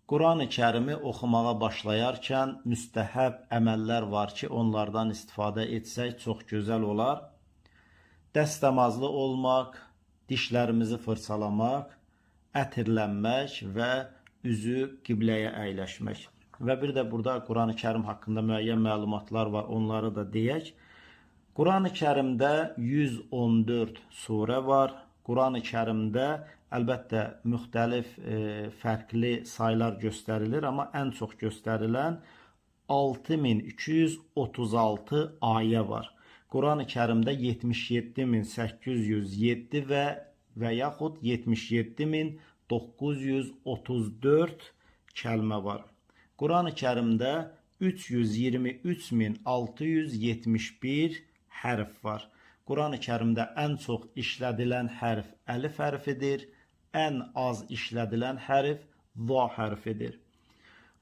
Quran-ı Kərimi oxumağa başlayarkən müstəhəb əməllər var ki, onlardan istifadə etsək çox gözəl olar. Dəstəmazlı olmaq, dişlərimizi fırçalamaq, ətirlənmək və üzü qibləyə əyləşmək. Və bir də burada Quran-ı Kərim haqqında müəyyən məlumatlar var, onları da deyək. Quran-ı Kərimdə 114 surə var. Quran-ı Kərimdə əlbəttə müxtəlif fərqli saylar göstərilir, amma ən çox göstərilən 6236 ayə var. Quran-ı Kərimdə 77807 və yaxud 77934 kəlmə var. Quran-ı Kərimdə 323671 hərf var. Quran-ı Kərimdə ən çox işlədilən hərf əlif hərfidir, ən az işlədilən hərf va hərfidir.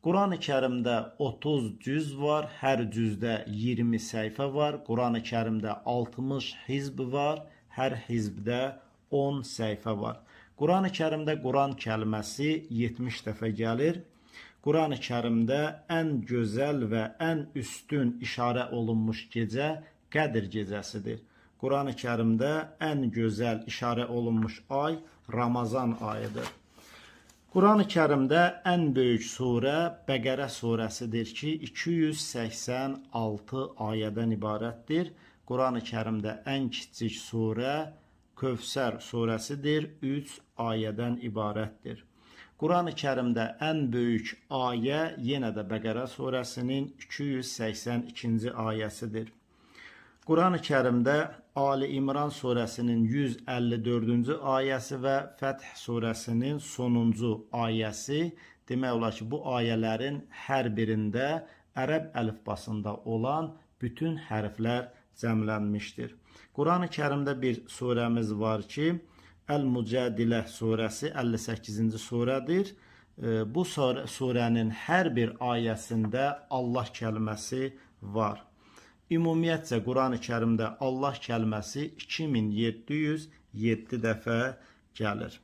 Quran-ı Kərimdə 30 cüz var, hər cüzdə 20 səhifə var. Quran-ı Kərimdə 60 hizb var, hər hizbdə 10 səhifə var. Quran-ı Kərimdə Quran kəlməsi 70 dəfə gəlir. Quran-ı Kərimdə ən gözəl və ən üstün işarə olunmuş gecə Qədr gecəsidir. Quran-ı Kərimdə ən gözəl işarə olunmuş ay Ramazan ayıdır. Quran-ı Kərimdə ən böyük surə Bəqərə surəsidir ki, 286 ayədən ibarətdir. Quran-ı Kərimdə ən kiçik surə Kövsər surəsidir, 3 ayədən ibarətdir. Quran-ı Kərimdə ən böyük ayə yenə də Bəqərə surəsinin 282-ci ayəsidir. Quran-ı Kərimdə Ali İmran surəsinin 154-cü ayəsi və Fəth surəsinin sonuncu ayəsi, demək olar ki, bu ayələrin hər birində ərəb əlifbasında olan bütün hərflər cəmlənmişdir. Quran-ı Kərimdə bir surəmiz var ki, Əl-Mücədilə surəsi 58-ci surədir. Bu surənin hər bir ayəsində Allah kəlməsi var. Ümumiyyətcə Quran-ı Kərimdə Allah kəlməsi 2707 dəfə gəlir.